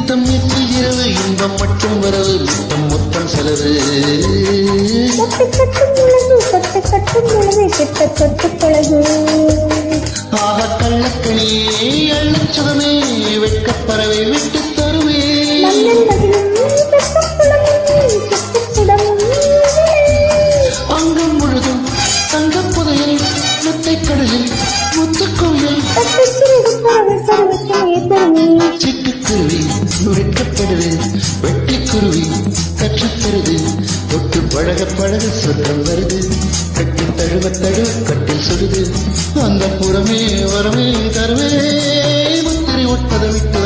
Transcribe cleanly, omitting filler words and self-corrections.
நித்தம் எட்டு இரவு இன்பம் மட்டும் வரவு முத்தம் மொத்தம் செலவு ஆக கள்ளக்கணியே அள்ளச்சுதமே வெட்கப்பறவை விட்டு தருவே அங்கம் முழுதும் தங்கப் புதையல் முத்தை கடலில் முத்துக்கோயில் சிட்டுக்குருவி வெட்கப்படுது வெட்டிக்குருவி கற்றுத்தருது ஒட்டு பழக பழக சொர்க்கம் வருது கட்டி தழுவ தழுவ கட்டில் சுடுது அந்த புறமே வரமே தருவே முத்திரை ஒட்டதை விட்டு